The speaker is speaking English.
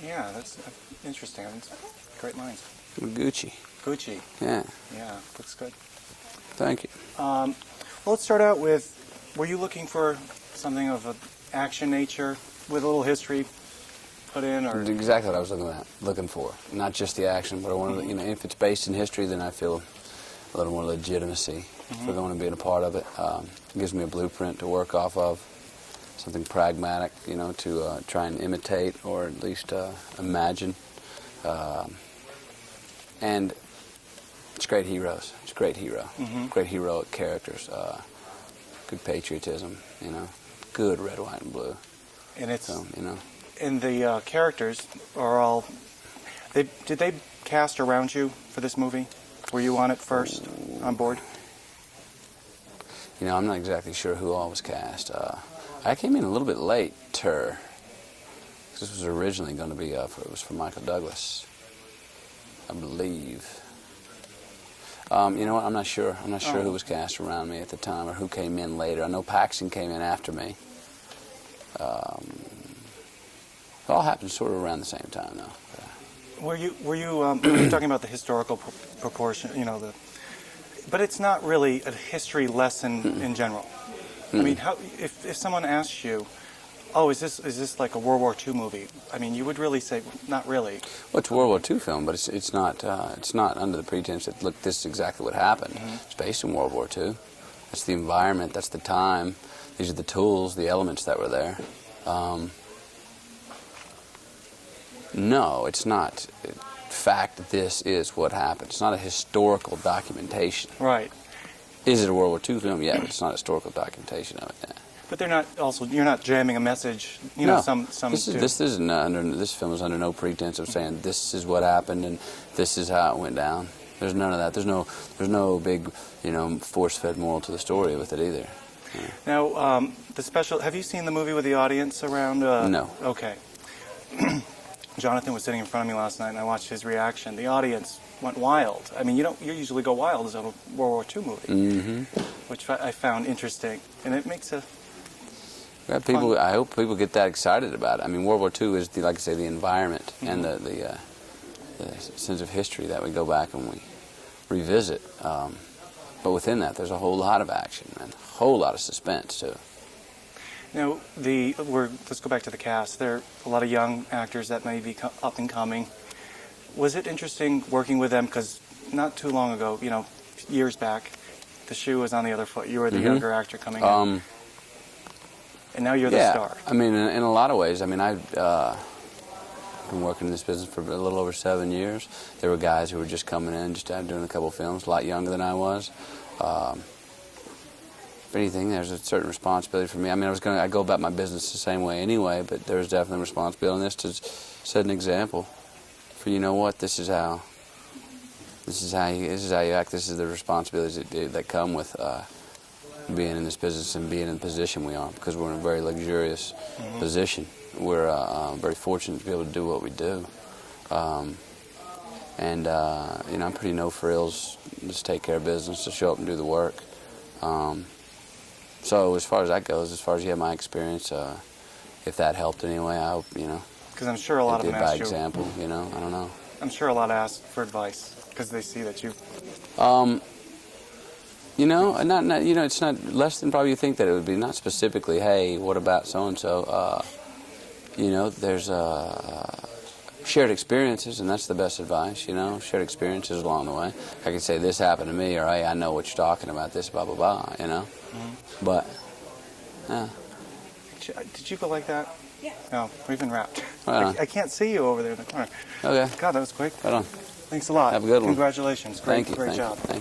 Yeah, that's interesting. That's great lines. Gucci. Gucci. Yeah. Yeah, looks good. Thank you. Well, let's start out with, were you looking for something of an action nature with a little history put in, or? Exactly what I was looking for. Not just the action, but I wanted, you know, if it's based in history, then I feel a little more legitimacy for going and being a part of it. It gives me a blueprint to work off of, something pragmatic, you know, to try and imitate or at least imagine. And it's great heroes. It's a great hero. Great heroic characters. Good patriotism, you know. Good red, white, and blue. And it's, so, you know. And the characters are all, did they cast around you for this movie? Were you on it first, on board? You know, I'm not exactly sure who all was cast. I came in a little bit later. This was originally going to be, it was for Michael Douglas, I believe. You know what, I'm not sure. I'm not sure who was cast around me at the time or who came in later. I know Paxton came in after me. It all happened sort of around the same time, though. Were you you're talking about the historical proportion, you know, but it's not really a history lesson in general. I mean, if someone asks you, oh, is this like a World War II movie? I mean, you would really say, not really. Well, it's a World War II film, but it's not under the pretense that, look, this is exactly what happened. It's based in World War II. That's the environment. That's the time. These are the tools, the elements that were there. No, it's not. In fact, this is what happened. It's not a historical documentation. Right. Is it a World War II film? Yeah, but it's not a historical documentation of it. Yeah. But they're not also. You're not jamming a message. You know, some. This isn't under. This film is under no pretense of saying this is what happened and this is how it went down. There's none of that. There's no big, you know, force-fed moral to the story with it either. Yeah. Now, the special. Have you seen the movie with the audience around? No. Okay. Jonathan was sitting in front of me last night, and I watched his reaction. The audience went wild. I mean, you usually go wild as a World War II movie, which I found interesting, and it makes a. Yeah, people. I hope people get that excited about it. I mean, World War II is, like I say, the environment and the sense of history that we go back and we revisit. But within that, there's a whole lot of action and a whole lot of suspense too. Now, let's go back to the cast. There are a lot of young actors that may be up and coming. Was it interesting working with them? Because not too long ago, you know, years back, the shoe was on the other foot. You were the younger actor coming in. And now you're the star. I mean, in a lot of ways. I mean, I've been working in this business for a little over 7 years. There were guys who were just coming in, just doing a couple of films, a lot younger than I was. If anything, there's a certain responsibility for me. I mean, I go about my business the same way anyway, but there's definitely a responsibility in this to set an example. For, you know what, this is how you act. This is the responsibilities that come with being in this business and being in the position we are, because we're in a very luxurious position. We're very fortunate to be able to do what we do. And you know, I'm pretty no frills, just take care of business, to show up and do the work. So as far as that goes, as far as my experience, if that helped anyway, I hope, you know. Because I'm sure a lot of them asked you. By example, you know, I don't know. I'm sure a lot ask for advice because they see that you. You know, not you know, it's not less than probably you think that it would be. Not specifically, hey, what about so and so? You know, there's shared experiences, and that's the best advice. You know, shared experiences along the way. I could say this happened to me, or hey, I know what you're talking about. This, blah blah blah. You know, but yeah. Did you go like that? Yeah. No, we've been wrapped. Right I can't see you over there in the corner. Okay. God, that was quick. Right on. Thanks a lot. Have a good one. Congratulations. Thank you. Great job. Thank you.